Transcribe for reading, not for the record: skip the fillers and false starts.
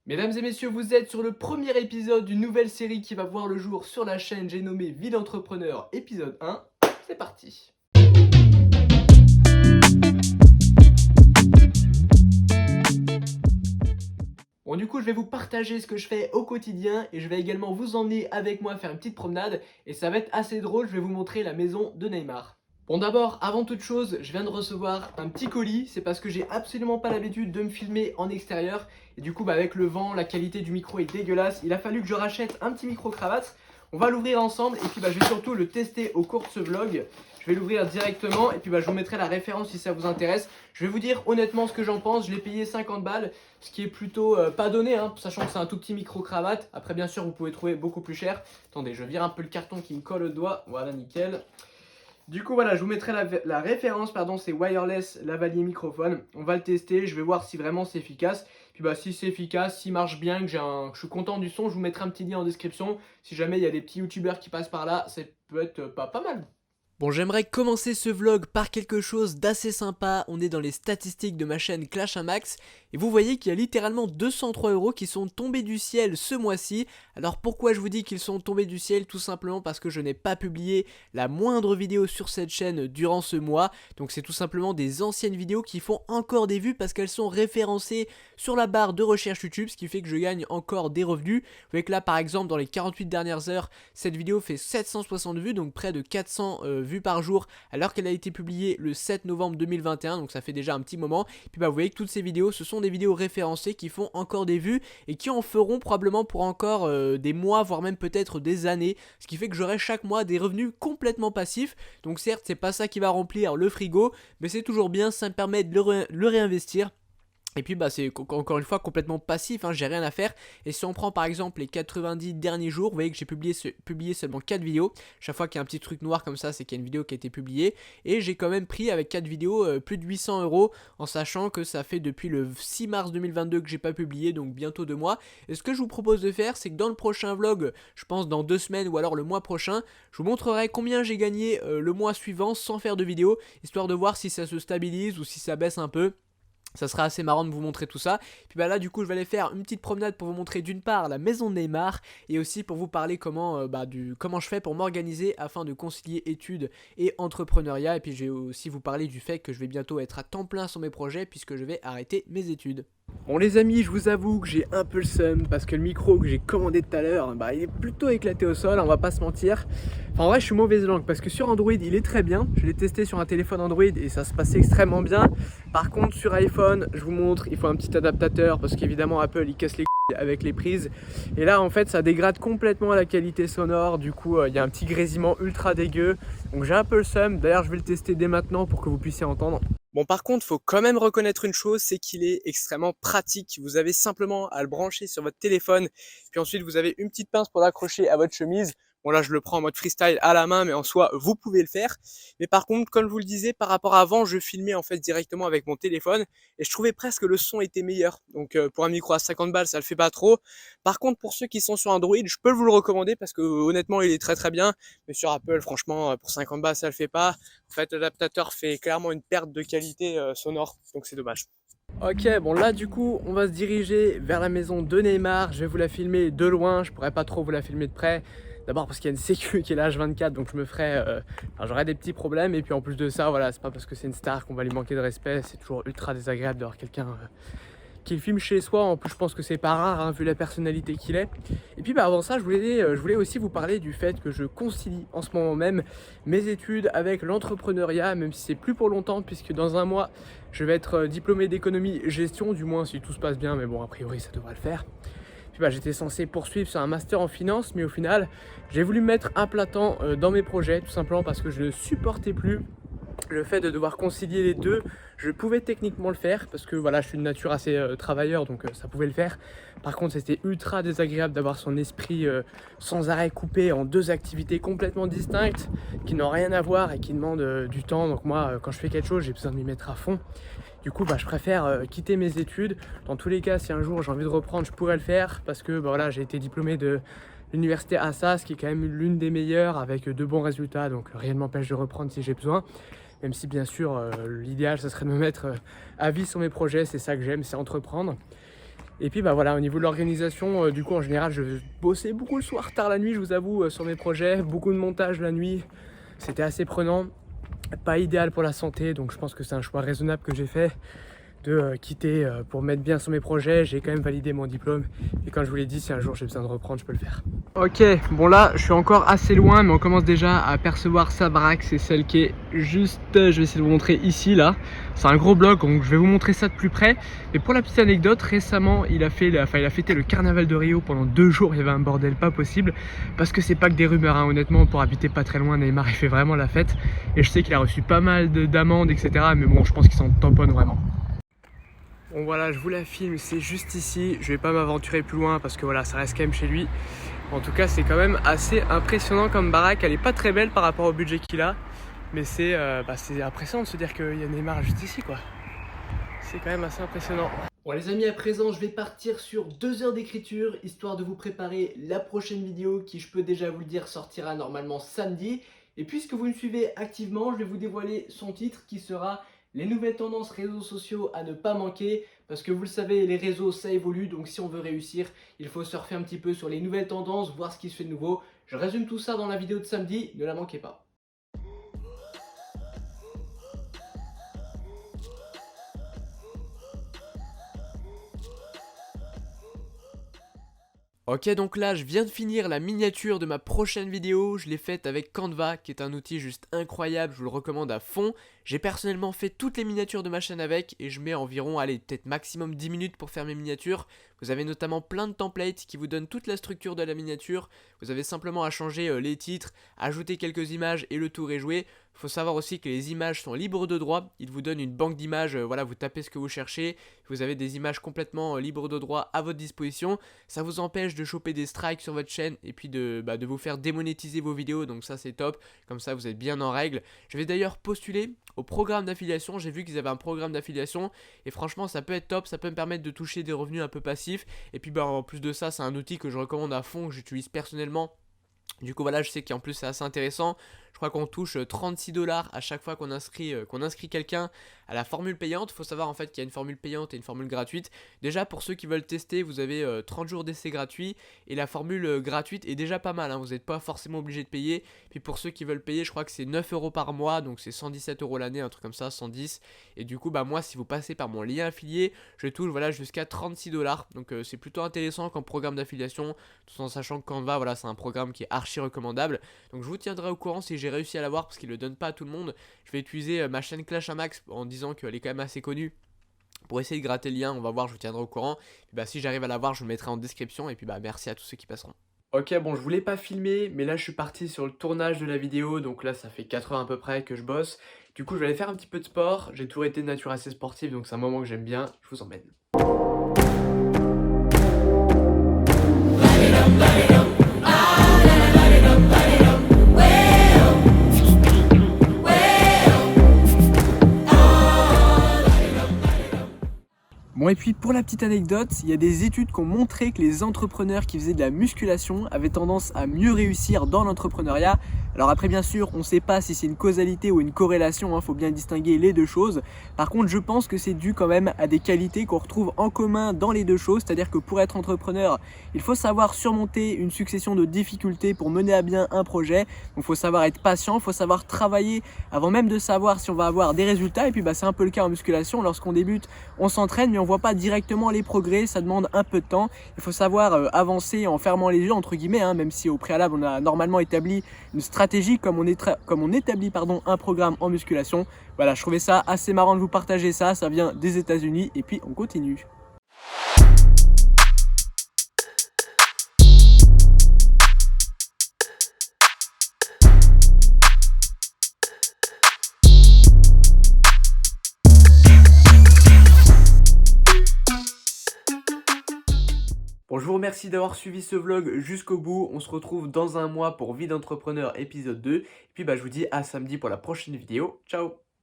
Mesdames et messieurs, vous êtes sur le premier épisode d'une nouvelle série qui va voir le jour sur la chaîne, j'ai nommé Vie d'entrepreneur épisode 1. C'est parti. Bon, du coup, je vais vous partager ce que je fais au quotidien et je vais également vous emmener avec moi faire une petite promenade et ça va être assez drôle, je vais vous montrer la maison de Neymar. Bon, d'abord, avant toute chose, je viens de recevoir un petit colis, c'est parce que j'ai absolument pas l'habitude de me filmer en extérieur et du coup, avec le vent, la qualité du micro est dégueulasse, il a fallu que je rachète un petit micro cravate. On va l'ouvrir ensemble et puis je vais surtout le tester au cours de ce vlog. Je vais l'ouvrir directement et puis je vous mettrai la référence si ça vous intéresse. Je vais vous dire honnêtement ce que j'en pense, je l'ai payé 50 balles, ce qui est plutôt pas donné, hein, sachant que c'est un tout petit micro-cravate. Après bien sûr vous pouvez trouver beaucoup plus cher. Attendez, je vire un peu le carton qui me colle au doigt, voilà nickel. Du coup voilà, je vous mettrai la référence, pardon, c'est wireless lavalier microphone. On va le tester, je vais voir si vraiment c'est efficace. Puis si c'est efficace, s'il marche bien, que je suis content du son, je vous mettrai un petit lien en description. Si jamais il y a des petits youtubeurs qui passent par là, ça peut être pas mal. Bon, j'aimerais commencer ce vlog par quelque chose d'assez sympa. On est dans les statistiques de ma chaîne Clash Max et vous voyez qu'il y a littéralement 203 € qui sont tombés du ciel ce mois-ci. Alors pourquoi je vous dis qu'ils sont tombés du ciel? Tout simplement parce que je n'ai pas publié la moindre vidéo sur cette chaîne durant ce mois. Donc c'est tout simplement des anciennes vidéos qui font encore des vues parce qu'elles sont référencées sur la barre de recherche YouTube, ce qui fait que je gagne encore des revenus. Vous voyez que là par exemple dans les 48 dernières heures, cette vidéo fait 760 vues, donc près de 400 vues par jour, alors qu'elle a été publiée le 7 novembre 2021, donc ça fait déjà un petit moment. Puis vous voyez que toutes ces vidéos, ce sont des vidéos référencées qui font encore des vues et qui en feront probablement pour encore des mois, voire même peut-être des années, ce qui fait que j'aurai chaque mois des revenus complètement passifs. Donc certes, c'est pas ça qui va remplir le frigo, mais c'est toujours bien, ça me permet de le réinvestir. Et puis c'est encore une fois complètement passif, hein, j'ai rien à faire. Et si on prend par exemple les 90 derniers jours, vous voyez que j'ai publié seulement 4 vidéos. Chaque fois qu'il y a un petit truc noir comme ça, c'est qu'il y a une vidéo qui a été publiée. Et j'ai quand même pris avec 4 vidéos plus de 800 € en sachant que ça fait depuis le 6 mars 2022 que j'ai pas publié, donc bientôt 2 mois. Et ce que je vous propose de faire, c'est que dans le prochain vlog, je pense dans 2 semaines ou alors le mois prochain, je vous montrerai combien j'ai gagné le mois suivant sans faire de vidéo, histoire de voir si ça se stabilise ou si ça baisse un peu. Ça sera assez marrant de vous montrer tout ça. Puis là du coup je vais aller faire une petite promenade pour vous montrer d'une part la maison de Neymar et aussi pour vous parler comment je fais pour m'organiser afin de concilier études et entrepreneuriat. Et puis je vais aussi vous parler du fait que je vais bientôt être à temps plein sur mes projets puisque je vais arrêter mes études. Bon les amis, je vous avoue que j'ai un peu le seum parce que le micro que j'ai commandé tout à l'heure, il est plutôt éclaté au sol, on va pas se mentir. Enfin en vrai je suis mauvaise langue parce que sur Android il est très bien, je l'ai testé sur un téléphone Android et ça se passait extrêmement bien. Par contre sur iPhone, je vous montre, il faut un petit adaptateur parce qu'évidemment Apple il casse les couilles avec les prises. Et là en fait ça dégrade complètement la qualité sonore, du coup il y a un petit grésillement ultra dégueu. Donc j'ai un peu le seum, d'ailleurs je vais le tester dès maintenant pour que vous puissiez entendre. Bon par contre, faut quand même reconnaître une chose, c'est qu'il est extrêmement pratique. Vous avez simplement à le brancher sur votre téléphone, puis ensuite vous avez une petite pince pour l'accrocher à votre chemise. Bon là je le prends en mode freestyle à la main, mais en soi vous pouvez le faire. Mais par contre, comme je vous le disais, par rapport à avant, je filmais en fait directement avec mon téléphone et je trouvais presque que le son était meilleur. Donc pour un micro à 50 balles, ça le fait pas trop. Par contre, pour ceux qui sont sur Android, je peux vous le recommander parce que honnêtement il est très bien. Mais sur Apple, franchement, pour 50 balles, ça le fait pas. En fait, l'adaptateur fait clairement une perte de qualité sonore, donc c'est dommage. Ok, bon là du coup on va se diriger vers la maison de Neymar. Je vais vous la filmer de loin, je pourrais pas trop vous la filmer de près. D'abord parce qu'il y a une sécu qui est là H24, donc je me ferai, j'aurai des petits problèmes. Et puis en plus de ça, voilà, c'est pas parce que c'est une star qu'on va lui manquer de respect. C'est toujours ultra désagréable d'avoir quelqu'un qui filme chez soi. En plus je pense que c'est pas rare hein, vu la personnalité qu'il est. Et puis avant ça je voulais aussi vous parler du fait que je concilie en ce moment même mes études avec l'entrepreneuriat, même si c'est plus pour longtemps puisque dans un mois je vais être diplômé d'économie gestion, du moins si tout se passe bien, mais bon a priori ça devrait le faire. Puis j'étais censé poursuivre sur un master en finance, mais au final j'ai voulu mettre un plat temps dans mes projets, tout simplement parce que je ne supportais plus le fait de devoir concilier les deux. Je pouvais techniquement le faire parce que voilà, je suis de nature assez travailleur, donc ça pouvait le faire. Par contre c'était ultra désagréable d'avoir son esprit sans arrêt coupé en deux activités complètement distinctes qui n'ont rien à voir et qui demandent du temps. Donc moi quand je fais quelque chose j'ai besoin de m'y mettre à fond. Du coup je préfère quitter mes études. Dans tous les cas, si un jour j'ai envie de reprendre, je pourrais le faire parce que voilà, j'ai été diplômé de l'université Assas qui est quand même l'une des meilleures avec de bons résultats, donc rien ne m'empêche de reprendre si j'ai besoin. Même si bien sûr l'idéal ce serait de me mettre à vie sur mes projets, c'est ça que j'aime, c'est entreprendre. Et puis bah voilà, au niveau de l'organisation, du coup en général je bossais beaucoup le soir, tard la nuit, je vous avoue, sur mes projets, beaucoup de montage la nuit, c'était assez prenant, pas idéal pour la santé, donc je pense que c'est un choix raisonnable que j'ai fait de quitter pour mettre bien sur mes projets. J'ai quand même validé mon diplôme et comme je vous l'ai dit, si un jour j'ai besoin de reprendre, je peux le faire. Ok, bon là je suis encore assez loin, mais on commence déjà à apercevoir sa baraque. C'est celle qui est juste, je vais essayer de vous montrer ici là. C'est un gros bloc, donc je vais vous montrer ça de plus près. Mais pour la petite anecdote, récemment il a fêté le carnaval de Rio pendant 2 jours. Il y avait un bordel pas possible, parce que c'est pas que des rumeurs, hein. Honnêtement, pour habiter pas très loin, Neymar il fait vraiment la fête. Et je sais qu'il a reçu pas mal d'amendes, etc. Mais bon, je pense qu'il s'en tamponne vraiment. Bon voilà, je vous la filme, c'est juste ici. Je vais pas m'aventurer plus loin parce que voilà, ça reste quand même chez lui. En tout cas, c'est quand même assez impressionnant comme baraque. Elle est pas très belle par rapport au budget qu'il a, mais c'est impressionnant de se dire qu'il y a Neymar juste ici, quoi. C'est quand même assez impressionnant. Bon les amis, à présent je vais partir sur 2 heures d'écriture, histoire de vous préparer la prochaine vidéo qui, je peux déjà vous le dire, sortira normalement samedi. Et puisque vous me suivez activement, je vais vous dévoiler son titre qui sera les nouvelles tendances réseaux sociaux à ne pas manquer. Parce que vous le savez, les réseaux ça évolue, donc si on veut réussir, il faut surfer un petit peu sur les nouvelles tendances, voir ce qui se fait de nouveau. Je résume tout ça dans la vidéo de samedi, ne la manquez pas. Ok, donc là je viens de finir la miniature de ma prochaine vidéo. Je l'ai faite avec Canva, qui est un outil juste incroyable, je vous le recommande à fond. J'ai personnellement fait toutes les miniatures de ma chaîne avec, et je mets environ, allez, peut-être maximum 10 minutes pour faire mes miniatures. Vous avez notamment plein de templates qui vous donnent toute la structure de la miniature. Vous avez simplement à changer les titres, ajouter quelques images et le tour est joué. Il faut savoir aussi que les images sont libres de droit. Ils vous donnent une banque d'images, voilà, vous tapez ce que vous cherchez. Vous avez des images complètement libres de droit à votre disposition. Ça vous empêche de choper des strikes sur votre chaîne et puis de vous faire démonétiser vos vidéos. Donc ça c'est top, comme ça vous êtes bien en règle. Je vais d'ailleurs postuler au programme d'affiliation. J'ai vu qu'ils avaient un programme d'affiliation et franchement ça peut être top. Ça peut me permettre de toucher des revenus un peu passifs. Et puis en plus de ça, c'est un outil que je recommande à fond, que j'utilise personnellement. Du coup voilà, je sais qu'en plus c'est assez intéressant. Je crois qu'on touche 36 $ à chaque fois qu'on inscrit quelqu'un à la formule payante. Il faut savoir en fait qu'il y a une formule payante et une formule gratuite. Déjà pour ceux qui veulent tester, vous avez 30 jours d'essai gratuit. Et la formule gratuite est déjà pas mal, hein. Vous n'êtes pas forcément obligé de payer. Puis pour ceux qui veulent payer, je crois que c'est 9 € par mois. Donc c'est 117 € l'année, un truc comme ça, 110. Et du coup bah moi, si vous passez par mon lien affilié, je touche voilà jusqu'à 36 $. Donc c'est plutôt intéressant comme programme d'affiliation, tout en sachant que Canva, voilà, c'est un programme qui est archi recommandable. Donc je vous tiendrai au courant si j'ai réussi à l'avoir, parce qu'il le donne pas à tout le monde. Je vais utiliser ma chaîne Clash à Max en disant qu'elle est quand même assez connue pour essayer de gratter le lien. On va voir, je vous tiendrai au courant. Et bah si j'arrive à l'avoir, je le mettrai en description. Et puis bah merci à tous ceux qui passeront. Ok, bon, je voulais pas filmer, mais là je suis parti sur le tournage de la vidéo, donc là ça fait 4 heures à peu près que je bosse. Du coup je vais aller faire un petit peu de sport. J'ai toujours été de nature assez sportive, donc c'est un moment que j'aime bien. Je vous emmène. Bon, et puis pour la petite anecdote, il y a des études qui ont montré que les entrepreneurs qui faisaient de la musculation avaient tendance à mieux réussir dans l'entrepreneuriat. Alors après bien sûr, on ne sait pas si c'est une causalité ou une corrélation, faut bien distinguer les deux choses. Par contre, je pense que c'est dû quand même à des qualités qu'on retrouve en commun dans les deux choses. C'est-à-dire que pour être entrepreneur, il faut savoir surmonter une succession de difficultés pour mener à bien un projet. Donc il faut savoir être patient, il faut savoir travailler avant même de savoir si on va avoir des résultats. Et puis c'est un peu le cas en musculation. Lorsqu'on débute, on s'entraîne mais on voit pas directement les progrès, ça demande un peu de temps. Il faut savoir avancer en fermant les yeux entre guillemets, même si au préalable on a normalement établi une stratégie comme on établit un programme en musculation. Voilà, je trouvais ça assez marrant de vous partager ça vient des États-Unis et puis on continue. Bon, je vous remercie d'avoir suivi ce vlog jusqu'au bout. On se retrouve dans un mois pour Vie d'entrepreneur épisode 2. Et puis je vous dis à samedi pour la prochaine vidéo. Ciao!